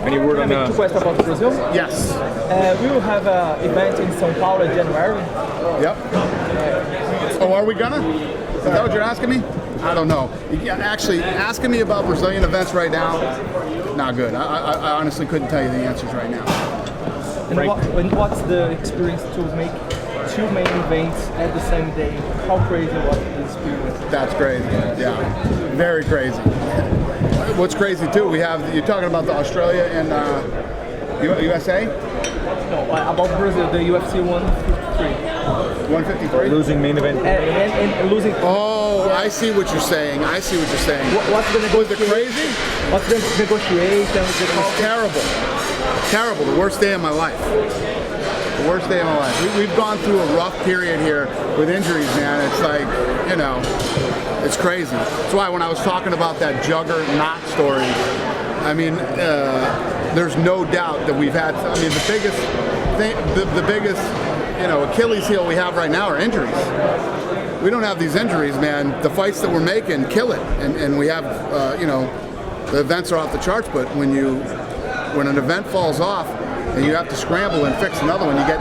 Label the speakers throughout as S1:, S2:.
S1: Any word on
S2: Two questions about Brazil.
S3: Yes.
S2: We will have an event in São Paulo in January.
S3: Yep. Oh, are we gonna? Is that what you're asking me? I don't know. Actually, asking me about Brazilian events right now, not good. I honestly couldn't tell you the answers right now.
S2: And what's the experience to make two main events at the same day? How crazy was the experience?
S3: That's crazy. Yeah, very crazy. What's crazy too? You're talking about the Australia and USA?
S2: No, about Brazil, the UFC 153.
S3: 153?
S1: Losing main event.
S2: And losing.
S3: Oh, yeah. I see what you're saying. What's the negotiation? Was it crazy?
S2: What's the negotiation?
S3: It's terrible. Terrible. The worst day of my life. The worst day of my life. We've gone through a rough period here with injuries, man. It's like, it's crazy. That's why when I was talking about that juggernaut story, I mean, there's no doubt that we've had. I mean, the biggest Achilles heel we have right now are injuries. We don't have these injuries, man. The fights that we're making kill it, and we have, the events are off the charts. But when an event falls off and you have to scramble and fix another one, you get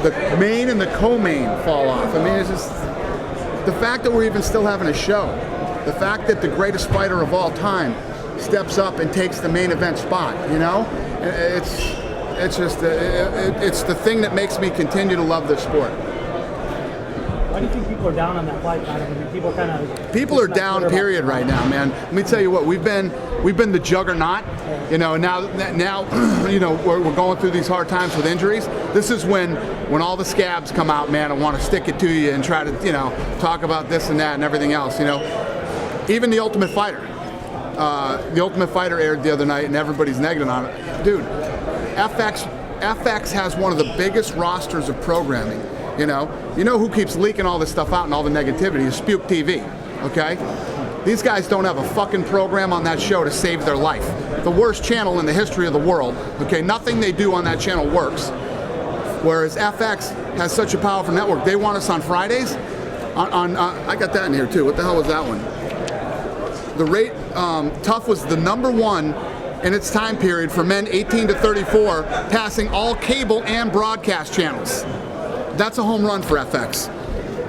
S3: the main and the co-main fall off. I mean, it's just the fact that we're even still having a show, the fact that the greatest fighter of all time steps up and takes the main event spot. It's just it's the thing that makes me continue to love this sport.
S4: Why do you think people are down on that fight?
S3: People are down, period, right now, man. Let me tell you what, we've been the juggernaut, now we're going through these hard times with injuries. This is when all the scabs come out, man, and want to stick it to you and try to, talk about this and that and everything else, Even The Ultimate Fighter. The Ultimate Fighter aired the other night and everybody's negging on it. Dude, FX has one of the biggest rosters of programming. You know who keeps leaking all this stuff out and all the negativity is Spuke TV, okay? These guys don't have a fucking program on that show to save their life. The worst channel in the history of the world, okay? Nothing they do on that channel works. Whereas FX has such a powerful network. They want us on Fridays. I got that in here too. What the hell was that one? The rate, Tough was the #1 in its time period for men 18 to 34, passing all cable and broadcast channels. That's a home run for FX.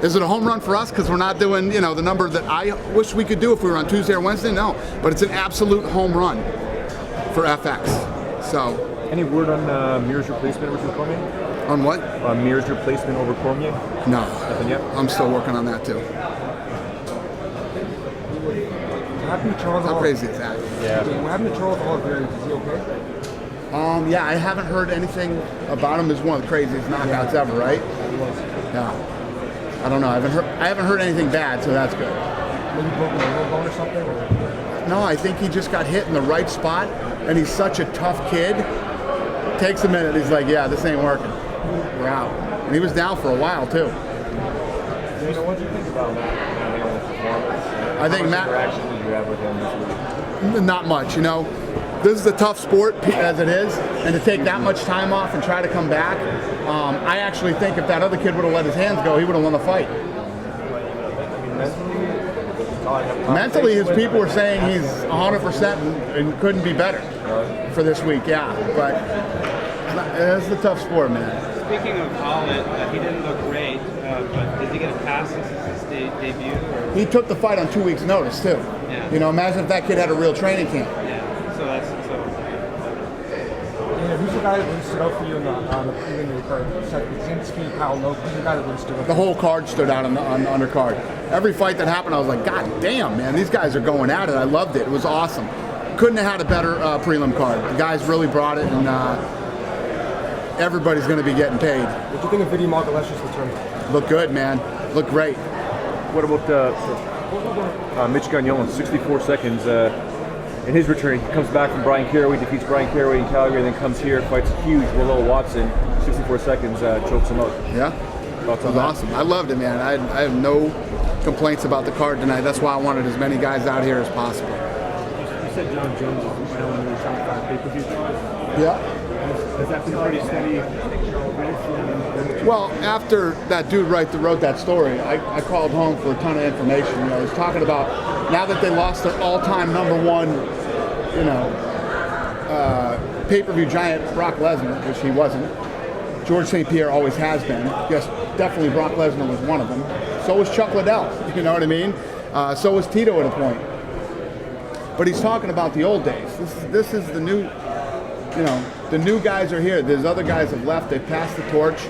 S3: Is it a home run for us because we're not doing, the number that I wish we could do if we were on Tuesday or Wednesday? No, but it's an absolute home run for FX. So.
S1: Any word on Mir's replacement over Cormier?
S3: On what?
S1: Mir's replacement over Cormier?
S3: No.
S1: Nothing yet?
S3: I'm still working on that too. How crazy is that?
S5: Yeah. What happened to Charles Oliveira? Is he okay?
S3: Yeah, I haven't heard anything about him. As one of the craziest knockouts ever, right? Yeah. I don't know. I haven't heard anything bad, so that's good.
S5: Maybe broken a little bone or something? Or?
S3: No, I think he just got hit in the right spot, and he's such a tough kid. Takes a minute. He's like, yeah, this ain't working. We're out. And he was down for a while too.
S1: What do you think about Matt's performance?
S3: I think
S1: Matt. How much interaction did you have with him this week?
S3: Not much, This is a tough sport as it is, and to take that much time off and try to come back, I actually think if that other kid would have let his hands go, he would have won the fight. Mentally, his people were saying he's 100% and couldn't be better for this week, yeah. But it's a tough sport, man.
S6: Speaking of Holland, he didn't look great, but did he get a pass since his debut? Or?
S3: He took the fight on 2 weeks' notice, too.
S6: Yeah.
S3: Imagine if that kid had a real training camp.
S5: Who's the guy that really stood out for you on the preliminary card? Kaczynski, Kyle Noak, who's the guy that really stood out?
S3: The whole card stood out on the undercard. Every fight that happened, I was like, God damn, man, these guys are going at it. I loved it. It was awesome. Couldn't have had a better prelim card. The guys really brought it, and everybody's going to be getting paid.
S5: What do you think of Vinny Margalesh's return?
S3: Look good, man. Look great.
S1: What about Mitch Gagnon, 64 seconds in his return? He comes back from Brian Caraway, defeats Brian Caraway in Calgary, then comes here, fights huge Willow Watson, 64 seconds, chokes him out.
S3: Yeah, it was awesome. I loved it, man. I have no complaints about the card tonight. That's why I wanted as many guys out here as possible.
S4: You said John Jones is challenging the top 5 pay-per-view.
S3: Yeah.
S4: Has that been pretty steady?
S3: Well, after that dude wrote that story, I called home for a ton of information. I was talking about now that they lost their all-time #1, pay-per-view giant Brock Lesnar, which he wasn't. George St. Pierre always has been. Yes, definitely Brock Lesnar was one of them. So was Chuck Liddell, you know what I mean? So was Tito at a point. But he's talking about the old days. This is the new, you know, the new guys are here. There's other guys have left. They've passed the torch.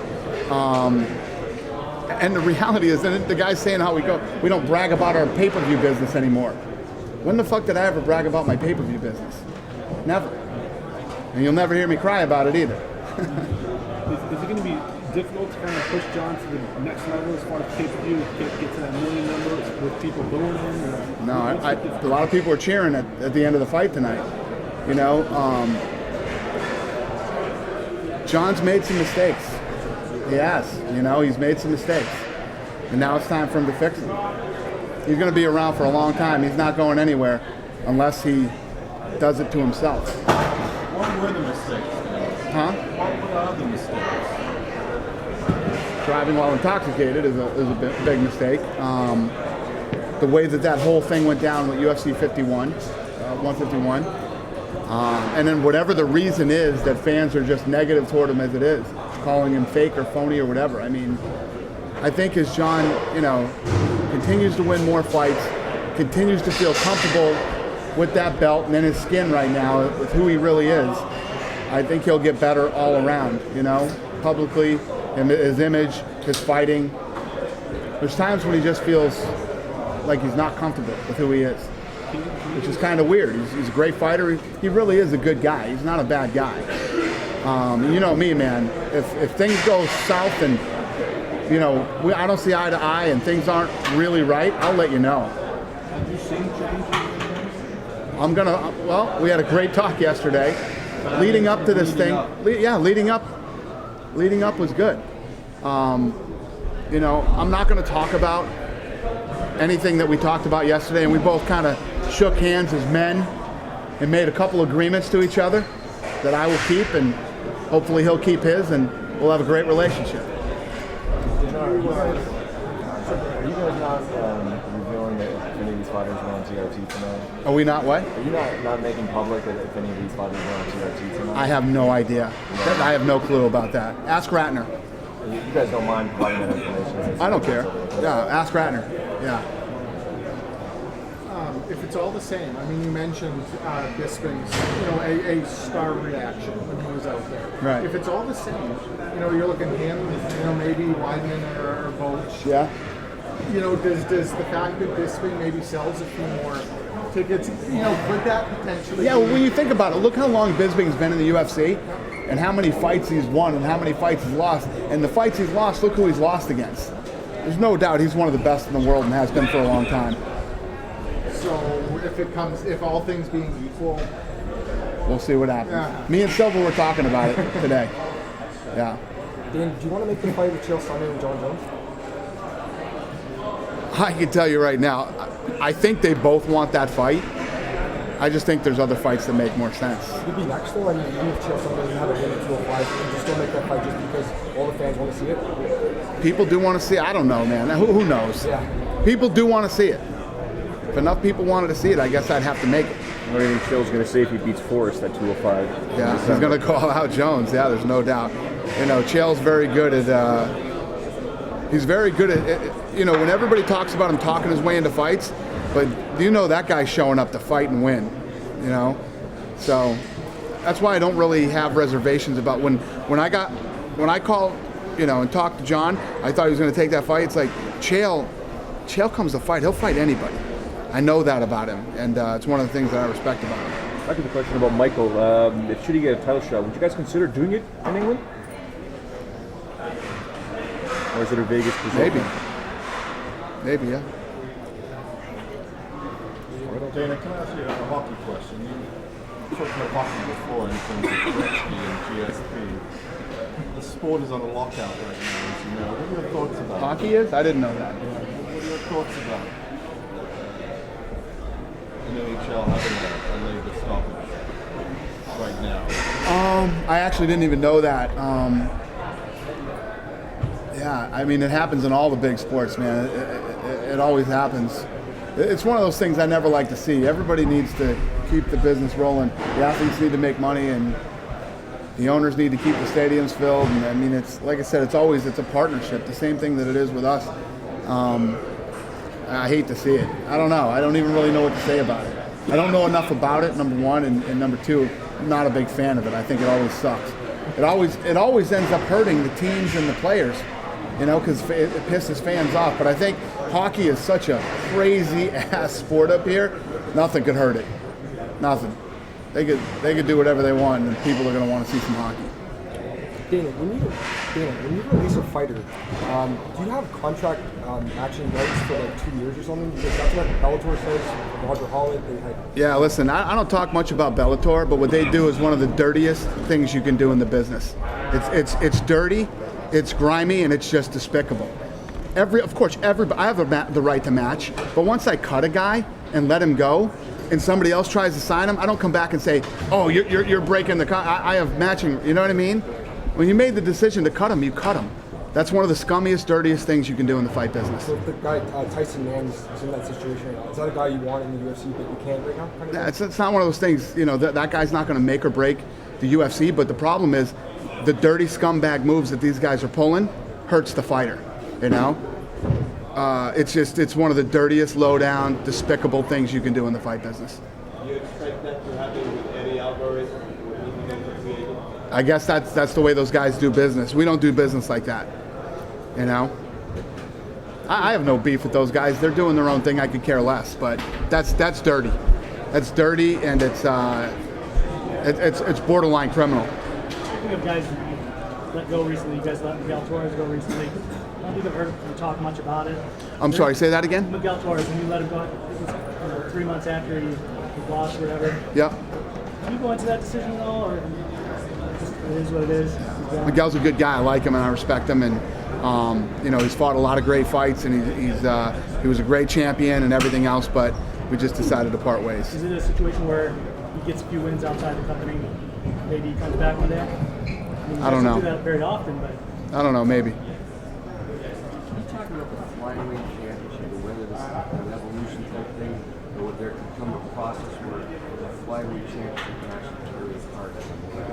S3: And the reality is that the guy's saying how we don't brag about our pay-per-view business anymore. When the fuck did I ever brag about my pay-per-view business? Never. And you'll never hear me cry about it either.
S4: Is it going to be difficult to kind of push John to the next level as far as pay-per-view, get to that million number with people booing him?
S3: No, a lot of people are cheering at the end of the fight tonight. You know, John's made some mistakes. He has. You know, he's made some mistakes. And now it's time for him to fix them. He's going to be around for a long time. He's not going anywhere unless he does it to himself.
S7: What were the mistakes?
S3: Huh?
S7: What are the mistakes?
S3: Driving while intoxicated is a big mistake. The way that whole thing went down with UFC 151. And then whatever the reason is that fans are just negative toward him as it is, calling him fake or phony or whatever. I mean, I think as John, you know, continues to win more fights, continues to feel comfortable with that belt and in his skin right now with who he really is, I think he'll get better all around, you know, publicly, his image, his fighting. There's times when he just feels like he's not comfortable with who he is, which is kind of weird. He's a great fighter. He really is a good guy. He's not a bad guy. You know me, man. If things go south and, you know, I don't see eye to eye and things aren't really right, I'll let you know.
S7: Have you seen change?
S3: Well, we had a great talk yesterday. Leading up to this thing, leading up was good. You know, I'm not going to talk about anything that we talked about yesterday, and we both kind of shook hands as men and made a couple agreements to each other that I will keep, and hopefully he'll keep his, and we'll have a great relationship.
S8: Are you guys not revealing that if any of these fighters were on TRT tonight?
S3: Are we not what?
S8: Are you not making public that if any of these fighters were on TRT tonight?
S3: I have no idea. I have no clue about that. Ask Ratner.
S8: You guys don't mind providing that information?
S3: I don't care. Yeah, ask Ratner. Yeah.
S5: If it's all the same, I mean, you mentioned Bisping's, you know, a star reaction when he was out there.
S3: Right.
S5: If it's all the same, you know, you're looking at him, you know, maybe Weidman or Boach.
S3: Yeah.
S5: You know, does the fact that Bisping maybe sells a few more tickets, you know, could that potentially?
S3: Yeah, well, when you think about it, look how long Bisping's been in the UFC and how many fights he's won and how many fights he's lost. And the fights he's lost, look who he's lost against. There's no doubt he's one of the best in the world and has been for a long time.
S5: So if all things being equal,
S3: we'll see what happens.
S5: Yeah.
S3: Me and Silva were talking about it today. Yeah.
S2: Dan, do you want to make the fight with Chael Sonnen and John Jones?
S3: I can tell you right now, I think they both want that fight. I just think there's other fights that make more sense.
S2: You'd be next though, I mean, even if Chael Sonnen doesn't have a win at 205, you just don't make that fight just because all the fans want to see it?
S3: People do want to see it. I don't know, man. Who knows?
S2: Yeah.
S3: People do want to see it. If enough people wanted to see it, I guess I'd have to make it.
S1: What do you think Chael's going to say if he beats Forrest at 205?
S3: Yeah, he's going to call out Jones. Yeah, there's no doubt. You know, Chael's very good at. He's very good at. You know, when everybody talks about him talking his way into fights, but you know that guy's showing up to fight and win. You know, so that's why I don't really have reservations about when I call, you know, and talk to John. I thought he was going to take that fight. It's like Chael comes to fight. He'll fight anybody. I know that about him, and it's one of the things that I respect about him.
S1: Back to the question about Michael. Should he get a title shot, would you guys consider doing it in England? Or is it a Vegas position?
S3: Maybe, yeah.
S7: Dana, can I ask you a hockey question? You talked about hockey before in terms of Gretzky and GSP. The sport is on a lockout right now, as you know. What are your thoughts about it?
S3: Hockey is? I didn't know that.
S7: What are your thoughts about an NHL having a labor stoppage right now?
S3: I actually didn't even know that. Yeah, I mean, it happens in all the big sports, man. It always happens. It's one of those things I never like to see. Everybody needs to keep the business rolling. The athletes need to make money, and the owners need to keep the stadiums filled. And I mean, it's like I said, it's a partnership. The same thing that it is with us. I hate to see it. I don't know. I don't even really know what to say about it. I don't know enough about it, number one, and number two, I'm not a big fan of it. I think it always sucks. It always ends up hurting the teams and the players, you know, because it pisses fans off. But I think hockey is such a crazy ass sport up here. Nothing could hurt it. Nothing. They could do whatever they want, and people are going to want to see some hockey.
S5: Dana, when you release a fighter, do you have contract action rights for like 2 years or something? Because that's what Bellator says. Roger Holland, they had.
S3: Yeah, listen, I don't talk much about Bellator, but what they do is one of the dirtiest things you can do in the business. It's dirty, it's grimy, and it's just despicable. Of course, I have the right to match, but once I cut a guy and let him go, and somebody else tries to sign him, I don't come back and say, "Oh, you're breaking the I have matching." You know what I mean? When you made the decision to cut him, you cut him. That's one of the scummiest, dirtiest things you can do in the fight business.
S5: So if the guy Tyson Mann is in that situation, is that a guy you want in the UFC but you can't right now?
S3: Yeah, it's not one of those things. You know, that guy's not going to make or break the UFC. But the problem is, the dirty scumbag moves that these guys are pulling hurts the fighter. You know, it's one of the dirtiest, low-down, despicable things you can do in the fight business.
S9: You expect that to happen with Eddie Alvarez?
S3: I guess that's the way those guys do business. We don't do business like that, you know. I have no beef with those guys. They're doing their own thing. I could care less. But that's dirty. That's dirty, and it's borderline criminal.
S10: Speaking of guys let go recently, you guys let Miguel Torres go recently. I don't think I've heard you talk much about it.
S3: I'm sorry. Say that again.
S10: Miguel Torres, when you let him go, it was 3 months after he lost or whatever.
S3: Yep.
S10: Can you go into that decision at all, or it is what it is?
S3: Miguel's a good guy. I like him and I respect him, and you know, he's fought a lot of great fights, and he was a great champion and everything else. But we just decided to part ways.
S10: Is it a situation where he gets a few wins outside the company, maybe he comes back one day?
S3: I don't know.
S10: Do that very often, but
S3: I don't know. Maybe.
S8: Can you talk about the flyweight championship, or whether this is an evolution type thing, or would there come a process where the flyweight championship can actually carry a card?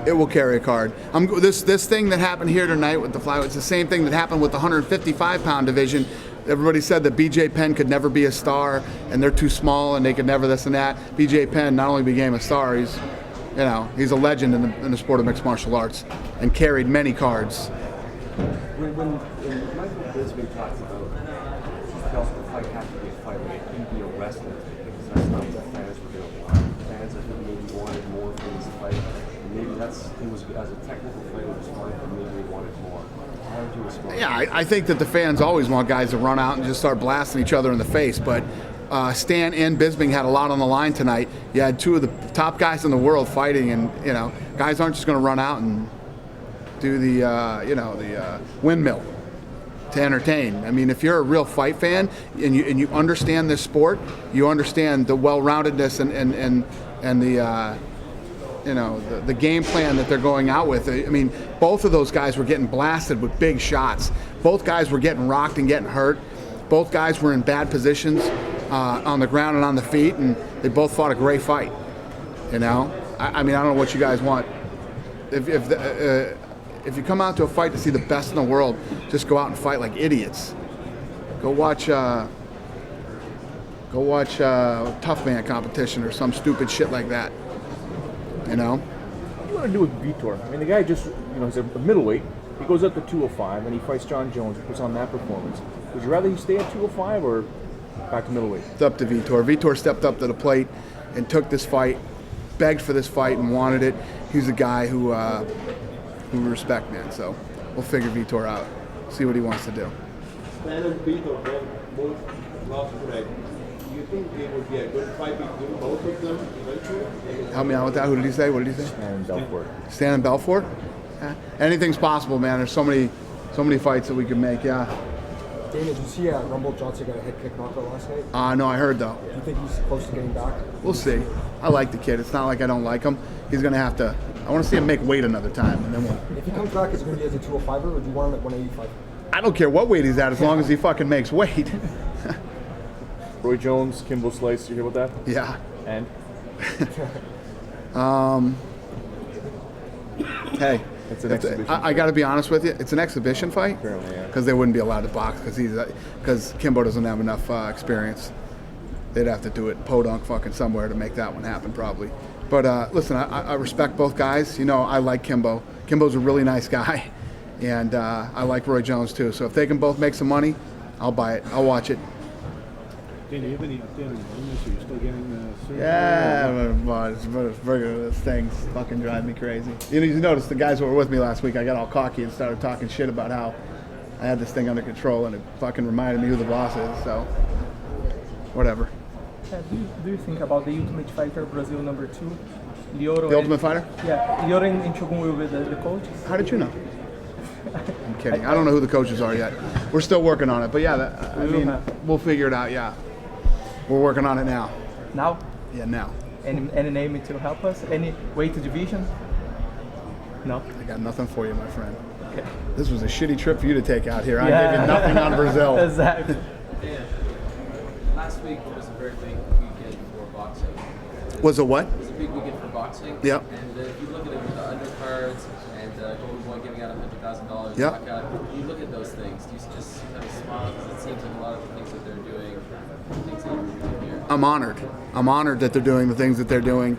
S3: It will carry a card. This thing that happened here tonight with the flyweight, it's the same thing that happened with the 155-pound division. Everybody said that BJ Penn could never be a star, and they're too small, and they could never this and that. BJ Penn not only became a star, he's a legend in the sport of mixed martial arts, and carried many cards.
S8: When Michael Bisping talks about he felt the fight had to be a fight where it couldn't be a wrestling thing, because that's not what the fans were going to want. Fans I think maybe wanted more from this fight. And maybe it was as a technical fight, it was fine, but maybe they wanted more. How would you respond?
S3: Yeah, I think that the fans always want guys to run out and just start blasting each other in the face, but Stan and Bisping had a lot on the line tonight. You had two of the top guys in the world fighting, and you know, guys aren't just going to run out and do the windmill to entertain. I mean, if you're a real fight fan and you understand this sport, you understand the well-roundedness and the game plan that they're going out with. I mean, both of those guys were getting blasted with big shots. Both guys were getting rocked and getting hurt. Both guys were in bad positions on the ground and on the feet, and they both fought a great fight. You know, I mean, I don't know what you guys want. If you come out to a fight to see the best in the world, just go out and fight like idiots. Go watch Tough Man competition or some stupid shit like that. You know?
S1: What do you want to do with Vitor? I mean, the guy just, he's a middleweight. He goes up to 205 and he fights John Jones and puts on that performance. Would you rather he stay at 205 or back to middleweight?
S3: It's up to Vitor. Vitor stepped up to the plate and took this fight, begged for this fight and wanted it. He's a guy who we respect, man. So we'll figure Vitor out, see what he wants to do.
S9: Stan and Vitor both lost today. Do you think it would be a good fight between both of them eventually?
S3: Help me out with that. Who did he say? What did he say?
S1: Stan and Belfort.
S3: Stan and Belfort? Yeah. Anything's possible, man. There's so many fights that we can make. Yeah.
S5: Dana, did you see Rumble Johnson got a head kick knockout last night?
S3: No, I heard though.
S5: Do you think he's close to getting back?
S3: We'll see. I like the kid. It's not like I don't like him. He's gonna have to. I want to see him make weight another time, and then we'll.
S5: If he comes back, is it going to be as a 205er, or do you want him at 185?
S3: I don't care what weight he's at, as long as he fucking makes weight.
S1: Roy Jones, Kimbo Slice, you hear about that?
S3: Yeah.
S1: And?
S3: Hey,
S1: It's an exhibition.
S3: I got to be honest with you. It's an exhibition fight
S1: Apparently, yeah.
S3: because they wouldn't be allowed to box because Kimbo doesn't have enough experience. They'd have to do it podunk fucking somewhere to make that one happen probably. But listen, I respect both guys. You know, I like Kimbo. Kimbo's a really nice guy, and I like Roy Jones too. So if they can both make some money, I'll buy it. I'll watch it.
S4: Dan, do you have any update on your illness? Are you still getting surgery?
S3: Yeah, but this thing's fucking driving me crazy. You know, you noticed the guys who were with me last week, I got all cocky and started talking shit about how I had this thing under control, and it fucking reminded me who the boss is, so whatever.
S2: Do you think about the Ultimate Fighter Brazil #2? Lioro
S3: The Ultimate Fighter?
S2: Yeah, Lioro and Shogun will be the coaches.
S3: How did you know? I'm kidding. I don't know who the coaches are yet. We're still working on it, but yeah, I mean, we'll figure it out, yeah. We're working on it now.
S2: Now?
S3: Yeah, now.
S2: Any name to help us? Any weight division? No?
S3: I got nothing for you, my friend.
S2: Okay.
S3: This was a shitty trip for you to take out here. I gave you nothing on Brazil.
S2: Exactly.
S11: Dan, last week was a very big weekend for boxing.
S3: Was a what?
S11: It was a big weekend for boxing.
S3: Yep.
S11: And if you look at it with the undercards and Golden Boy giving out $100,000
S3: Yep.
S11: knockout, you look at those things, do you just kind of smile because it seems like a lot of the things that they're doing are things that you're doing here?
S3: I'm honored. I'm honored that they're doing the things that they're doing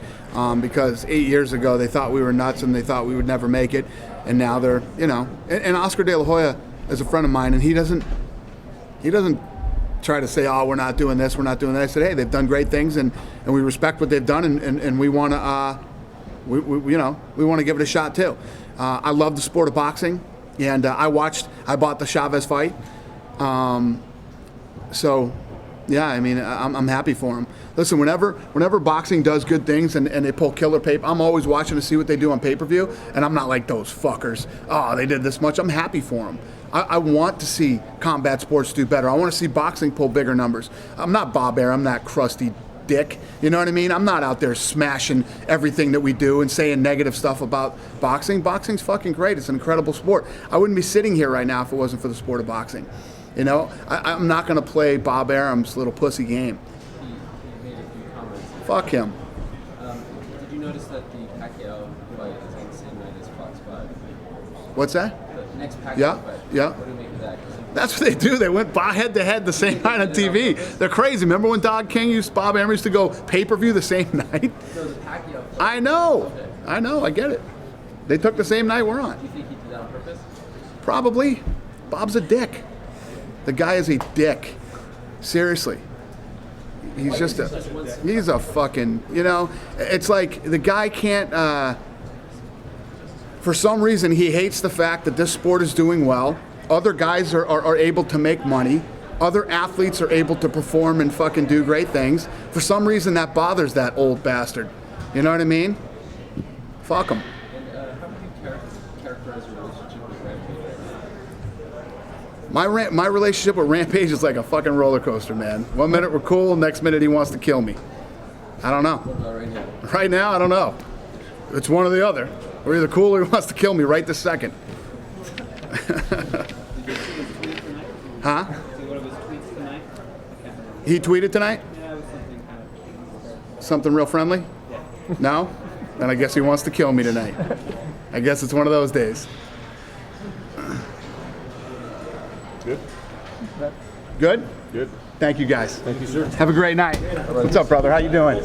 S3: because 8 years ago they thought we were nuts and they thought we would never make it. And now they're, you know, and Oscar De La Hoya is a friend of mine and he doesn't try to say, oh, we're not doing this, we're not doing that. I said, hey, they've done great things and we respect what they've done and we want to, we want to give it a shot too. I love the sport of boxing and I bought the Chavez fight. So, yeah, I mean, I'm happy for them. Listen, whenever boxing does good things and they pull killer paper, I'm always watching to see what they do on pay-per-view, and I'm not like those fuckers. Oh, they did this much. I'm happy for them. I want to see combat sports do better. I want to see boxing pull bigger numbers. I'm not Bob Arum. I'm not crusty dick. You know what I mean? I'm not out there smashing everything that we do and saying negative stuff about boxing. Boxing's fucking great. It's an incredible sport. I wouldn't be sitting here right now if it wasn't for the sport of boxing. You know, I'm not going to play Bob Arum's little pussy game.
S11: He made a few comments.
S3: Fuck him.
S11: Did you notice that the Pacquiao fight is on the same night as Fox 5?
S3: What's that?
S11: The next Pacquiao
S3: Yeah,
S11: fight.
S3: yeah.
S11: What do you make of that? 'Cause
S3: That's what they do. They went head to head the same night on TV. They're crazy. Remember when Bob Arum used to go pay-per-view the same night?
S11: So the Pacquiao fight.
S3: I know.
S11: Okay.
S3: I know. I get it. They took the same night we're on.
S11: Do you think he did that on purpose?
S3: Probably. Bob's a dick. The guy is a dick. Seriously. He's a fucking, you know, it's like the guy can't, for some reason he hates the fact that this sport is doing well. Other guys are able to make money. Other athletes are able to perform and fucking do great things. For some reason that bothers that old bastard. You know what I mean? Fuck him.
S11: And how would you characterize your relationship with Rampage?
S3: My relationship with Rampage is like a fucking roller coaster, man. 1 minute we're cool, next minute he wants to kill me. I don't know.
S11: What about right now?
S3: Right now, I don't know. It's one or the other. We're either cool or he wants to kill me right this second.
S6: Did you see his tweet tonight?
S3: Huh?
S6: See one of his tweets tonight? I can't remember.
S3: He tweeted tonight?
S6: Yeah, it was something kind of.
S3: Something real friendly?
S6: Yeah.
S3: No? Then I guess he wants to kill me tonight. I guess it's one of those days.
S1: Good?
S3: Good?
S1: Good.
S3: Thank you guys.
S1: Thank you, sir.
S3: Have a great night. What's up, brother? How you doing?